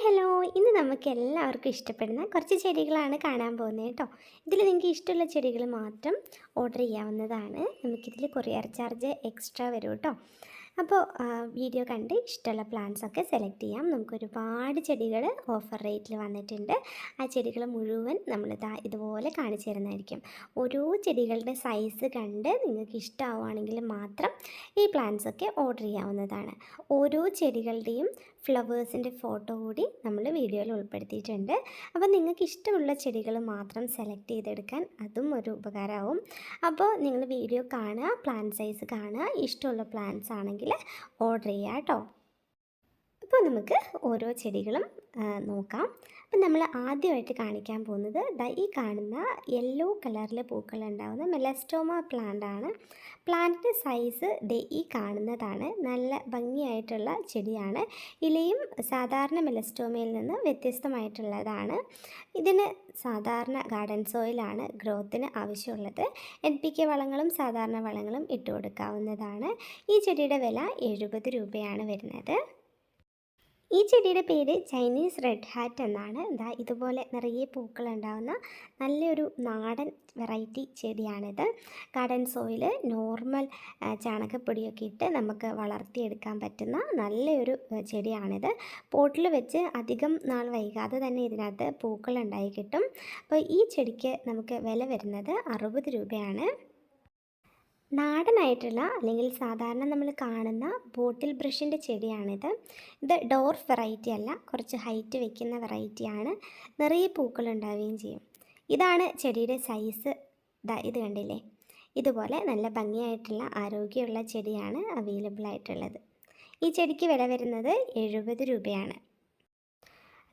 Hello. ഇന്ന് നമുക്ക് എല്ലാവർക്കും ഇഷ്ടപ്പെടുന്ന കുറച്ച് ചെടികളാണ് കാണാൻ പോകുന്നത് കേട്ടോ. ഇതിൽ നിങ്ങൾക്ക് ഇഷ്ടമുള്ള ചെടികൾ മാത്രം ഓർഡർ ചെയ്യാവുന്നതാണ്. നമുക്കിതിൽ കൊറിയർ ചാർജ് എക്സ്ട്രാ വരും കേട്ടോ. അപ്പോൾ വീഡിയോ കണ്ട് ഇഷ്ടമുള്ള പ്ലാന്റ്സൊക്കെ സെലക്ട് ചെയ്യാം. നമുക്കൊരുപാട് ചെടികൾ ഓഫർ റേറ്റിൽ വന്നിട്ടുണ്ട്. ആ ചെടികൾ മുഴുവൻ നമ്മളിതാ ഇതുപോലെ കാണിച്ചു തരുന്നതായിരിക്കും. ഓരോ ചെടികളുടെ സൈസ് കണ്ട് നിങ്ങൾക്ക് ഇഷ്ടമാവുകയാണെങ്കിൽ മാത്രം ഈ പ്ലാന്റ്സൊക്കെ ഓർഡർ ചെയ്യാവുന്നതാണ്. ഓരോ ചെടികളുടെയും ഫ്ലവേഴ്സിൻ്റെ ഫോട്ടോ കൂടി നമ്മൾ വീഡിയോയിൽ ഉൾപ്പെടുത്തിയിട്ടുണ്ട്. അപ്പോൾ നിങ്ങൾക്ക് ഇഷ്ടമുള്ള ചെടികൾ മാത്രം സെലക്ട് ചെയ്തെടുക്കാൻ അതും ഒരു ഉപകാരമാവും. അപ്പോൾ നിങ്ങൾ വീഡിയോ കാണുക, പ്ലാന്റ് സൈസ് കാണുക, ഇഷ്ടമുള്ള പ്ലാന്റ്സ് ആണെങ്കിൽ ഓർഡർ ചെയ്യുക കേട്ടോ. അപ്പോൾ നമുക്ക് ഓരോ ചെടികളും നോക്കാം. അപ്പം നമ്മൾ ആദ്യമായിട്ട് കാണിക്കാൻ പോകുന്നത് ഈ കാണുന്ന യെല്ലോ കളറിൽ പൂക്കളുണ്ടാകുന്ന മെലസ്റ്റോമ പ്ലാന്റ് ആണ്. പ്ലാന്റിൻ്റെ സൈസ് ഈ കാണുന്നതാണ്. നല്ല ഭംഗിയായിട്ടുള്ള ചെടിയാണ്. ഇലയും സാധാരണ മെലസ്റ്റോമയിൽ നിന്ന് വ്യത്യസ്തമായിട്ടുള്ളതാണ്. ഇതിന് സാധാരണ ഗാർഡൻ സോയിലാണ് ഗ്രോത്തിന് ആവശ്യമുള്ളത്. NPK വളങ്ങളും സാധാരണ വളങ്ങളും ഇട്ട് കൊടുക്കാവുന്നതാണ്. ഈ ചെടിയുടെ വില 70 രൂപയാണ് വരുന്നത്. ഈ ചെടിയുടെ പേര് ചൈനീസ് റെഡ് ഹാറ്റ് എന്നാണ്. ഇതുപോലെ നിറയെ പൂക്കളുണ്ടാകുന്ന നല്ലൊരു നാടൻ വെറൈറ്റി ചെടിയാണിത്. ഗാർഡൻ സോയിൽ നോർമൽ ചാണകപ്പൊടിയൊക്കെ ഇട്ട് നമുക്ക് വളർത്തിയെടുക്കാൻ പറ്റുന്ന നല്ലൊരു ചെടിയാണിത്. പോട്ടിൽ വെച്ച് അധികം നാൾ വൈകാതെ തന്നെ ഇതിനകത്ത് പൂക്കളുണ്ടായി കിട്ടും. അപ്പോൾ ഈ ചെടിക്ക് നമുക്ക് വില വരുന്നത് 60 രൂപയാണ്. നാടനായിട്ടുള്ള അല്ലെങ്കിൽ സാധാരണ നമ്മൾ കാണുന്ന ബോട്ടിൽ ബ്രഷിൻ്റെ ചെടിയാണിത്. ഇത് ഡോർഫ് വെറൈറ്റി അല്ല, കുറച്ച് ഹൈറ്റ് വെക്കുന്ന വെറൈറ്റിയാണ്. നിറയെ പൂക്കളുണ്ടാവുകയും ചെയ്യും. ഇതാണ് ചെടിയുടെ സൈസ്. ഇത് കണ്ടില്ലേ, ഇതുപോലെ നല്ല ഭംഗിയായിട്ടുള്ള ആരോഗ്യമുള്ള ചെടിയാണ് അവൈലബിൾ ആയിട്ടുള്ളത്. ഈ ചെടിക്ക് വില വരുന്നത് 70 രൂപയാണ്.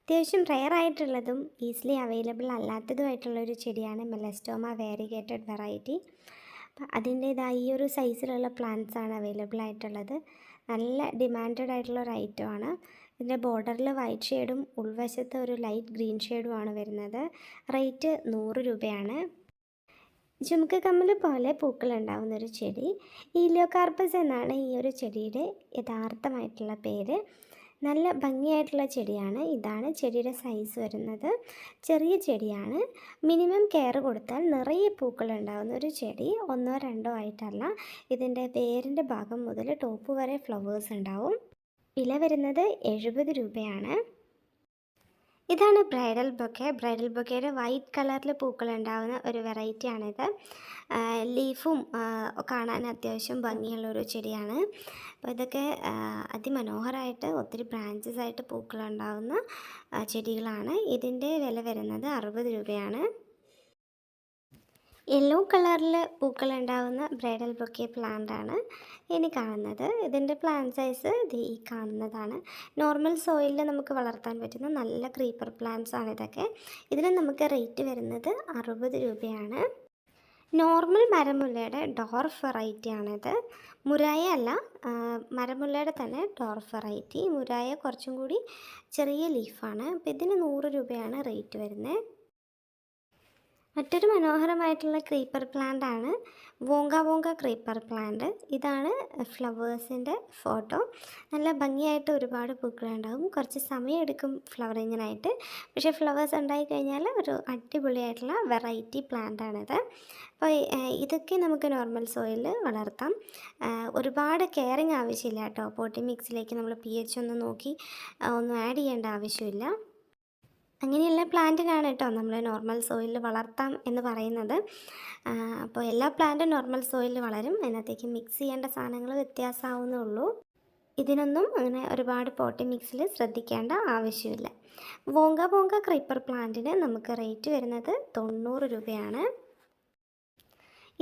അത്യാവശ്യം റെയർ ആയിട്ടുള്ളതും ഈസിലി അവൈലബിൾ അല്ലാത്തതുമായിട്ടുള്ളൊരു ചെടിയാണ് മെലസ്റ്റോമ വേരിഗേറ്റഡ് വെറൈറ്റി. അതിൻ്റേതായ ഈ ഒരു സൈസിലുള്ള പ്ലാന്റ്സാണ് അവൈലബിൾ ആയിട്ടുള്ളത്. നല്ല ഡിമാൻഡഡ് ആയിട്ടുള്ള ഒരു ഐറ്റമാണ്. ഇതിൻ്റെ ബോർഡറിൽ വൈറ്റ് ഷെയ്ഡും ഉൾവശത്ത് ഒരു ലൈറ്റ് ഗ്രീൻ ഷെയ്ഡുമാണ് വരുന്നത്. റേറ്റ് 100 രൂപയാണ്. ജുമുക്ക് കമ്മൽ പോലെ പൂക്കളുണ്ടാവുന്നൊരു ചെടി, ഈലിയോകാർപ്പസ് എന്നാണ് ഈ ഒരു ചെടിയുടെ യഥാർത്ഥമായിട്ടുള്ള പേര്. നല്ല ഭംഗിയായിട്ടുള്ള ചെടിയാണ്. ഇതാണ് ചെടിയുടെ സൈസ് വരുന്നത്. ചെറിയ ചെടിയാണ്. മിനിമം കെയർ കൊടുത്താൽ നിറയെ പൂക്കളുണ്ടാകുന്ന ഒരു ചെടി. 1 2 ആയിട്ടല്ല, ഇതിൻ്റെ വേരിൻ്റെ ഭാഗം മുതൽ ടോപ്പ് വരെ ഫ്ലവേഴ്സ് ഉണ്ടാവും. വില വരുന്നത് 70 രൂപയാണ്. ഇതാണ് ബ്രൈഡൽ ബൊക്കെ. ബ്രൈഡൽ ബൊക്കയുടെ വൈറ്റ് കളറിൽ പൂക്കളുണ്ടാകുന്ന ഒരു വെറൈറ്റിയാണിത്. ലീഫും കാണാൻ അത്യാവശ്യം ഭംഗിയുള്ളൊരു ചെടിയാണ്. അപ്പോൾ ഇതൊക്കെ അതിമനോഹരമായിട്ട് ഒത്തിരി ബ്രാഞ്ചസ് ആയിട്ട് പൂക്കളുണ്ടാകുന്ന ചെടികളാണ്. ഇതിൻ്റെ വില വരുന്നത് 60 രൂപയാണ്. യെല്ലോ കളറിൽ പൂക്കളുണ്ടാകുന്ന ബ്രൈഡൽ ബൊക്കെ പ്ലാന്റാണ് ഇനി കാണുന്നത്. ഇതിൻ്റെ പ്ലാന്റ് സൈസ് ഈ കാണുന്നതാണ്. നോർമൽ സോയിലിൽ നമുക്ക് വളർത്താൻ പറ്റുന്ന നല്ല ക്രീപ്പർ പ്ലാന്റ്സ് ആണ് ഇതൊക്കെ. ഇതിന് നമുക്ക് റേറ്റ് വരുന്നത് 60 രൂപയാണ്. നോർമൽ മരമുല്ലയുടെ ഡോർഫ് വെറൈറ്റി ആണിത്. മുരായ അല്ല, മരമുല്ലയുടെ തന്നെ ഡോർഫ് വെറൈറ്റി. മുരായ കുറച്ചും കൂടി ചെറിയ ലീഫാണ്. അപ്പോൾ ഇതിന് 100 രൂപയാണ് റേറ്റ് വരുന്നത്. മറ്റൊരു മനോഹരമായിട്ടുള്ള ക്രീപ്പർ പ്ലാന്റ് ആണ് വോങ്ക വോങ്ക ക്രീപ്പർ പ്ലാന്റ്. ഇതാണ് ഫ്ലവേഴ്സിൻ്റെ ഫോട്ടോ. നല്ല ഭംഗിയായിട്ട് ഒരുപാട് പൂക്കളുണ്ടാകും. കുറച്ച് സമയമെടുക്കും ഫ്ലവറിങ്ങിനായിട്ട്. പക്ഷേ ഫ്ലവേഴ്സ് ഉണ്ടായിക്കഴിഞ്ഞാൽ ഒരു അടിപൊളിയായിട്ടുള്ള വെറൈറ്റി പ്ലാന്റാണിത്. അപ്പോൾ ഇതൊക്കെ നമുക്ക് നോർമൽ സോയിലിൽ വളർത്താം. ഒരുപാട് കെയറിങ് ആവശ്യമില്ല കേട്ടോ. പോട്ടി മിക്സിലേക്ക് നമ്മൾ pH ഒന്ന് നോക്കി ഒന്നും ആഡ് ചെയ്യേണ്ട ആവശ്യമില്ല. അങ്ങനെയുള്ള പ്ലാന്റിനാണ് കേട്ടോ നമ്മൾ നോർമൽ സോയിലിൽ വളർത്താം എന്ന് പറയുന്നത്. അപ്പോൾ എല്ലാ പ്ലാന്റും നോർമൽ സോയിലിൽ വളരും. അതിനകത്തേക്ക് മിക്സ് ചെയ്യേണ്ട സാധനങ്ങൾ വ്യത്യാസമാവുന്നേ ഉള്ളൂ. ഇതിനൊന്നും അങ്ങനെ ഒരുപാട് പോട്ടി മിക്സിൽ ശ്രദ്ധിക്കേണ്ട ആവശ്യമില്ല. വോങ്ക വോങ്ക ക്രീപ്പർ പ്ലാന്റിന് നമുക്ക് റേറ്റ് വരുന്നത് 90 രൂപയാണ്.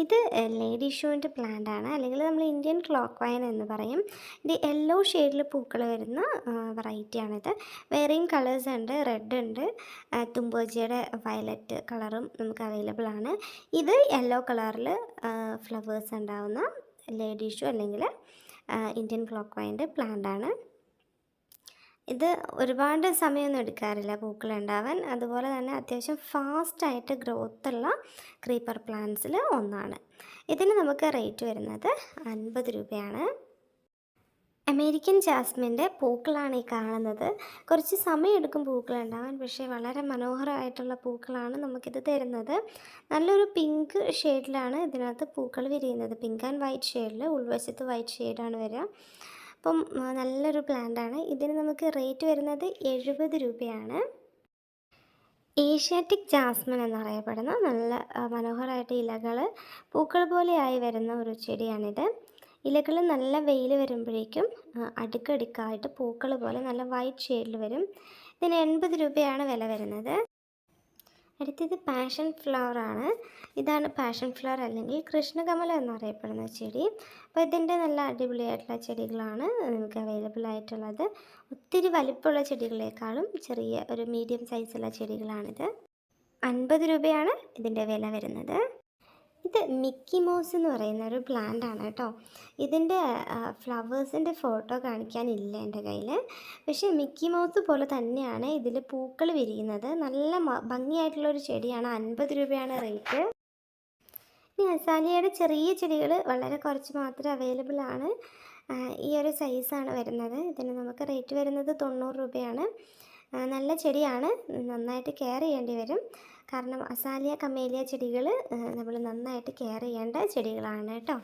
ഇത് ലേഡി ഷൂവിൻ്റെ പ്ലാന്റ് ആണ്, അല്ലെങ്കിൽ നമ്മൾ ഇന്ത്യൻ ക്ലോക്ക് വൈൻ എന്ന് പറയും. ഇത് യെല്ലോ ഷെയ്ഡിൽ പൂക്കൾ വരുന്ന വെറൈറ്റിയാണിത്. വേറെയും കളേഴ്സ് ഉണ്ട്. റെഡ് ഉണ്ട്, തുമ്പോജിയുടെ വയലറ്റ് കളറും നമുക്ക് അവൈലബിൾ ആണ്. ഇത് യെല്ലോ കളറിൽ ഫ്ലവേഴ്സ് ഉണ്ടാവുന്ന ലേഡി ഷൂ അല്ലെങ്കിൽ ഇന്ത്യൻ ക്ലോക്ക് വൈൻ്റെ പ്ലാന്റ് ആണ്. ഇത് ഒരുപാട് സമയമൊന്നും എടുക്കാറില്ല പൂക്കളുണ്ടാവാൻ. അതുപോലെ തന്നെ അത്യാവശ്യം ഫാസ്റ്റായിട്ട് ഗ്രോത്തുള്ള ക്രീപ്പർ പ്ലാന്റ്സിൽ ഒന്നാണ്. ഇതിന് നമുക്ക് റേറ്റ് വരുന്നത് 50 രൂപയാണ്. അമേരിക്കൻ ജാസ്മിൻ്റെ പൂക്കളാണ് ഈ കാണുന്നത്. കുറച്ച് സമയമെടുക്കും പൂക്കളുണ്ടാവാൻ, പക്ഷേ വളരെ മനോഹരമായിട്ടുള്ള പൂക്കളാണ് നമുക്കിത് തരുന്നത്. നല്ലൊരു പിങ്ക് ഷെയ്ഡിലാണ് ഇതിനകത്ത് പൂക്കൾ വിരിയുന്നത്. പിങ്ക് ആൻഡ് വൈറ്റ് ഷെയ്ഡിൽ, ഉൾവശത്ത് വൈറ്റ് ഷെയ്ഡാണ് വരിക. അപ്പം നല്ലൊരു പ്ലാന്റാണ്. ഇതിന് നമുക്ക് റേറ്റ് വരുന്നത് 70 രൂപയാണ്. ഏഷ്യാറ്റിക് ജാസ്മിൻ എന്നറിയപ്പെടുന്ന നല്ല മനോഹരമായിട്ട് ഇലകൾ പൂക്കൾ പോലെയായി വരുന്ന ഒരു ചെടിയാണിത്. ഇലകൾ നല്ല വെയിൽ വരുമ്പോഴേക്കും അടുക്കടുക്കായിട്ട് പൂക്കൾ പോലെ നല്ല വൈറ്റ് ഷെയ്ഡിൽ വരും. ഇതിന് 80 രൂപയാണ് വില വരുന്നത്. അടുത്തത് പാഷൻ ഫ്ലവർ ആണ്. ഇതാണ് പാഷൻ ഫ്ലവർ അല്ലെങ്കിൽ കൃഷ്ണകമലം എന്നറിയപ്പെടുന്ന ചെടി. അപ്പോൾ ഇതിൻ്റെ നല്ല അടിപൊളിയായിട്ടുള്ള ചെടികളാണ് നമുക്ക് അവൈലബിൾ ആയിട്ടുള്ളത്. ഒത്തിരി വലിപ്പമുള്ള ചെടികളെക്കാളും ചെറിയ ഒരു മീഡിയം സൈസുള്ള ചെടികളാണിത്. 50 രൂപയാണ് ഇതിൻ്റെ വില വരുന്നത്. ഇത് മിക്കി മൗസ് എന്ന് പറയുന്ന ഒരു പ്ലാന്റ് ആണ് കേട്ടോ. ഇതിൻ്റെ ഫ്ലവേഴ്സിൻ്റെ ഫോട്ടോ കാണിക്കാനില്ല എൻ്റെ കയ്യിൽ. പക്ഷേ മിക്കി മൗസ് പോലെ തന്നെയാണ് ഇതിൽ പൂക്കൾ വിരിയുന്നത്. നല്ല ഭംഗിയായിട്ടുള്ളൊരു ചെടിയാണ്. 50 രൂപയാണ് റേറ്റ്. ഇനി അസാലിയയുടെ ചെറിയ ചെടികൾ വളരെ കുറച്ച് മാത്രമേ അവൈലബിൾ ആണ്. ഈ ഒരു സൈസാണ് വരുന്നത്. ഇതിന് നമുക്ക് റേറ്റ് വരുന്നത് 90 രൂപയാണ്. നല്ല ചെടിയാണ്, നന്നായിട്ട് കെയർ ചെയ്യേണ്ടി വരും. കാരണം അസാലിയ കമേലിയ ചെടികൾ നമ്മൾ നന്നായിട്ട് കെയർ ചെയ്യേണ്ട ചെടികളാണ് കേട്ടോ.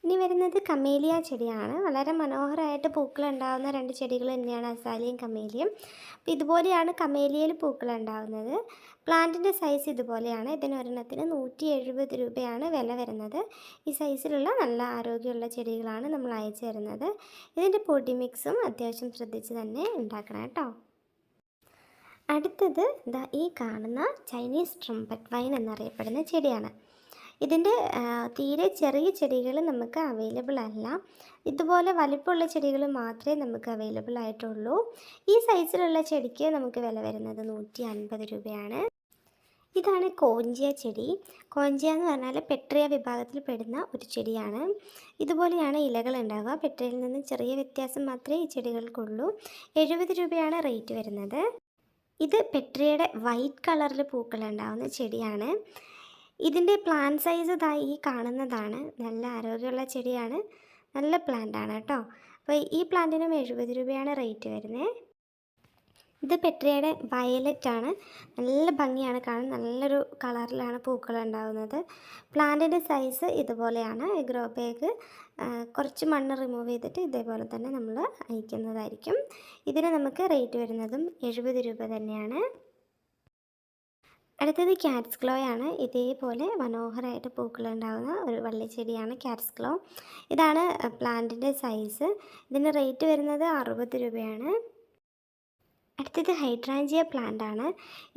ഇനി വരുന്നത് കമേലിയ ചെടിയാണ്. വളരെ മനോഹരമായിട്ട് പൂക്കൾ ഉണ്ടാകുന്ന രണ്ട് ചെടികൾ തന്നെയാണ് അസാലിയും കമേലിയും. അപ്പോൾ ഇതുപോലെയാണ് കമേലിയയിൽ പൂക്കൾ ഉണ്ടാകുന്നത്. പ്ലാന്റിൻ്റെ സൈസ് ഇതുപോലെയാണ്. ഇതിന് ഒരെണ്ണത്തിന് 170 രൂപയാണ് വില വരുന്നത്. ഈ സൈസിലുള്ള നല്ല ആരോഗ്യമുള്ള ചെടികളാണ് നമ്മൾ അയച്ചു തരുന്നത്. ഇതിൻ്റെ പൊടി മിക്സും അത്യാവശ്യം ശ്രദ്ധിച്ച് തന്നെ ഉണ്ടാക്കണം കേട്ടോ. അടുത്തത് ഈ കാണുന്ന ചൈനീസ് ട്രംപറ്റ് വൈൻ എന്നറിയപ്പെടുന്ന ചെടിയാണ്. ഇതിൻ്റെ തീരെ ചെറിയ ചെടികൾ നമുക്ക് അവൈലബിൾ അല്ല. ഇതുപോലെ വലിപ്പമുള്ള ചെടികൾ മാത്രമേ നമുക്ക് അവൈലബിൾ ആയിട്ടുള്ളൂ. ഈ സൈസിലുള്ള ചെടിക്ക് നമുക്ക് വില വരുന്നത് 150 രൂപയാണ്. ഇതാണ് കോഞ്ചിയ ചെടി. കോഞ്ചിയ എന്ന് പറഞ്ഞാൽ പെട്രിയ വിഭാഗത്തിൽ പെടുന്ന ഒരു ചെടിയാണ്. ഇതുപോലെയാണ് ഇലകൾ ഉണ്ടാവുക. പെട്രിയയിൽ നിന്ന് ചെറിയ വ്യത്യാസം മാത്രമേ ഈ ചെടികൾക്കുള്ളൂ. 70 രൂപയാണ് റേറ്റ് വരുന്നത്. ഇത് പെട്രിയയുടെ വൈറ്റ് കളറിൽ പൂക്കൾ ഉണ്ടാകുന്ന ചെടിയാണ്. ഇതിൻ്റെ പ്ലാന്റ് സൈസ് ഈ കാണുന്നതാണ്. നല്ല ആരോഗ്യമുള്ള ചെടിയാണ്, നല്ല പ്ലാന്റാണ് കേട്ടോ. അപ്പോൾ ഈ പ്ലാന്റിനും 70 രൂപയാണ് റേറ്റ് വരുന്നത്. ഇത് പെട്രിയയുടെ വയലറ്റ് ആണ്. നല്ല ഭംഗിയാണ് കാണാൻ, നല്ലൊരു കളറിലാണ് പൂക്കൾ ഉണ്ടാകുന്നത്. പ്ലാന്റിൻ്റെ സൈസ് ഇതുപോലെയാണ്. ഗ്രോ ബാഗ് കുറച്ച് മണ്ണ് റിമൂവ് ചെയ്തിട്ട് ഇതേപോലെ തന്നെ നമ്മൾ അയക്കുന്നതായിരിക്കും. ഇതിന് നമുക്ക് റേറ്റ് വരുന്നതും 70 രൂപ തന്നെയാണ്. അടുത്തത് ക്യാറ്റ്സ് ഗ്ലോ ആണ്. ഇതേപോലെ മനോഹരമായിട്ട് പൂക്കളുണ്ടാകുന്ന ഒരു വള്ളിച്ചെടിയാണ് ക്യാറ്റ്സ് ഗ്ലോ. ഇതാണ് പ്ലാന്റിൻ്റെ സൈസ്. ഇതിന് റേറ്റ് വരുന്നത് 60 രൂപയാണ്. അടുത്തത് ഹൈഡ്രാഞ്ചിയ പ്ലാന്റ് ആണ്.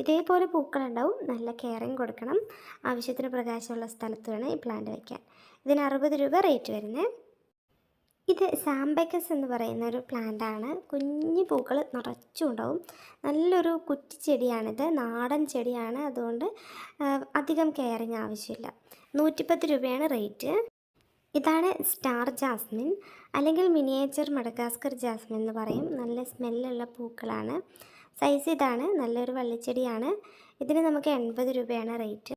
ഇതേപോലെ പൂക്കളുണ്ടാവും. നല്ല കെയറിങ് കൊടുക്കണം. ആവശ്യത്തിന് പ്രകാശമുള്ള സ്ഥലത്ത് വേണം ഈ പ്ലാന്റ് വയ്ക്കാൻ. ഇതിന് 60 രൂപ റേറ്റ് വരുന്നത്. ഇത് സാംബക്കസ് എന്ന് പറയുന്ന ഒരു പ്ലാന്റ് ആണ്. കുഞ്ഞു പൂക്കൾ നിറച്ചും ഉണ്ടാവും. നല്ലൊരു കുറ്റിച്ചെടിയാണിത്. നാടൻ ചെടിയാണ്. അതുകൊണ്ട് അധികം കെയറിങ് ആവശ്യമില്ല. 110 രൂപയാണ് റേറ്റ്. ഇതാണ് സ്റ്റാർ ജാസ്മിൻ അല്ലെങ്കിൽ മിനിയേച്ചർ മഡഗാസ്കർ ജാസ്മിൻ എന്ന് പറയും. നല്ല സ്മെല്ലുള്ള പൂക്കളാണ്. സൈസ് ഇതാണ്. നല്ലൊരു വള്ളിച്ചെടിയാണ്. ഇതിന് നമുക്ക് 80 രൂപയാണ് റേറ്റ്.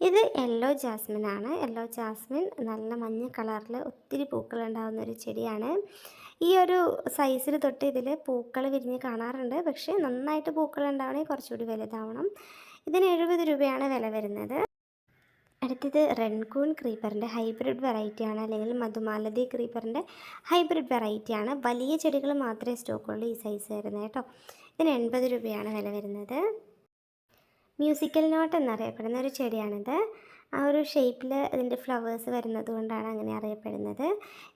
ഇത് യെല്ലോ ജാസ്മിൻ ആണ്. യെല്ലോ ജാസ്മിൻ നല്ല മഞ്ഞ കളറിൽ ഒത്തിരി പൂക്കൾ ഉണ്ടാകുന്ന ഒരു ചെടിയാണ്. ഈ ഒരു സൈസിൽ തൊട്ട് ഇതിൽ പൂക്കൾ വിരിഞ്ഞ് കാണാറുണ്ട്. പക്ഷേ നന്നായിട്ട് പൂക്കൾ ഉണ്ടാവണമെങ്കിൽ കുറച്ചുകൂടി വലുതാവണം. ഇതിന് 70 രൂപയാണ് വില വരുന്നത്. അടുത്തത് റെൻകൂൺ ക്രീപ്പറിൻ്റെ ഹൈബ്രിഡ് വെറൈറ്റിയാണ്, അല്ലെങ്കിൽ മധുമാലതി ക്രീപ്പറിൻ്റെ ഹൈബ്രിഡ് വെറൈറ്റിയാണ്. വലിയ ചെടികൾ മാത്രമേ സ്റ്റോക്കുള്ളൂ ഈ സൈസ് വരുന്നത് കേട്ടോ. ഇതിന് 80 രൂപയാണ് വില വരുന്നത്. മ്യൂസിക്കൽ നോട്ട് എന്നറിയപ്പെടുന്ന ഒരു ചെടിയാണിത്. ആ ഒരു ഷേപ്പിൽ ഇതിൻ്റെ ഫ്ലവേഴ്സ് വരുന്നത് കൊണ്ടാണ് അങ്ങനെ അറിയപ്പെടുന്നത്.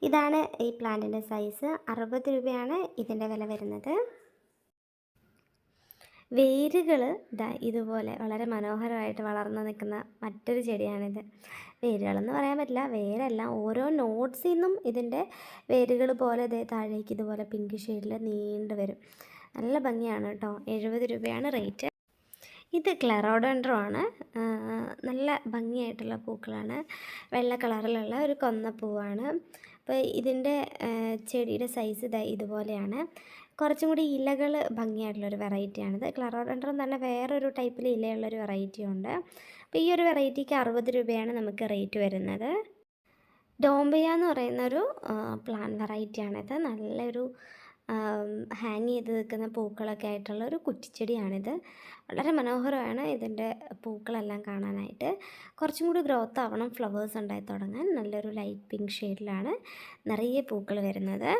ഇതാണ് ഈ പ്ലാന്റിൻ്റെ സൈസ്. 60 രൂപയാണ് ഇതിൻ്റെ വില വരുന്നത്. വേരുകൾ ഇതുപോലെ വളരെ മനോഹരമായിട്ട് വളർന്നു നിൽക്കുന്ന മറ്റൊരു ചെടിയാണിത്. വേരുകളെന്ന് പറയാൻ പറ്റില്ല, വേരല്ല, ഓരോ നോട്ട്സിൽ നിന്നും ഇതിൻ്റെ വേരുകൾ പോലെ താഴേക്ക് ഇതുപോലെ പിങ്ക് ഷെയ്ഡിൽ നീണ്ടു വരും. നല്ല ഭംഗിയാണ് കേട്ടോ. 70 രൂപയാണ് റേറ്റ്. ഇത് ക്ലെറോഡൻഡ്രോ ആണ്. നല്ല ഭംഗിയായിട്ടുള്ള പൂക്കളാണ്. വെള്ള കളറിലുള്ള ഒരു കൊന്നപ്പൂവാണ്. അപ്പോൾ ഇതിൻ്റെ ചെടിയുടെ സൈസ് ഇതുപോലെയാണ്. കുറച്ചും കൂടി ഇലകൾ ഭംഗിയായിട്ടുള്ളൊരു വെറൈറ്റിയാണിത്. ക്ലെറോഡൻഡ്രം തന്നെ വേറൊരു ടൈപ്പിൽ ഇലയുള്ളൊരു വെറൈറ്റി ഉണ്ട്. അപ്പോൾ ഈ ഒരു വെറൈറ്റിക്ക് 60 രൂപയാണ് നമുക്ക് റേറ്റ് വരുന്നത്. ഡോംബിയ എന്ന് പറയുന്നൊരു പ്ലാൻ വെറൈറ്റിയാണിത്. നല്ലൊരു ഹാങ് ചെയ്ത് നിൽക്കുന്ന പൂക്കളൊക്കെ ആയിട്ടുള്ള ഒരു കുറ്റിച്ചെടിയാണിത്. വളരെ മനോഹരമാണ് ഇതിൻ്റെ പൂക്കളെല്ലാം കാണാനായിട്ട്. കുറച്ചും കൂടി ഗ്രോത്ത് ആവണം ഫ്ലവേഴ്സ് ഉണ്ടായി തുടങ്ങാൻ. നല്ലൊരു ലൈറ്റ് പിങ്ക് ഷെയ്ഡിലാണ് നിറയെ പൂക്കൾ വരുന്നത്.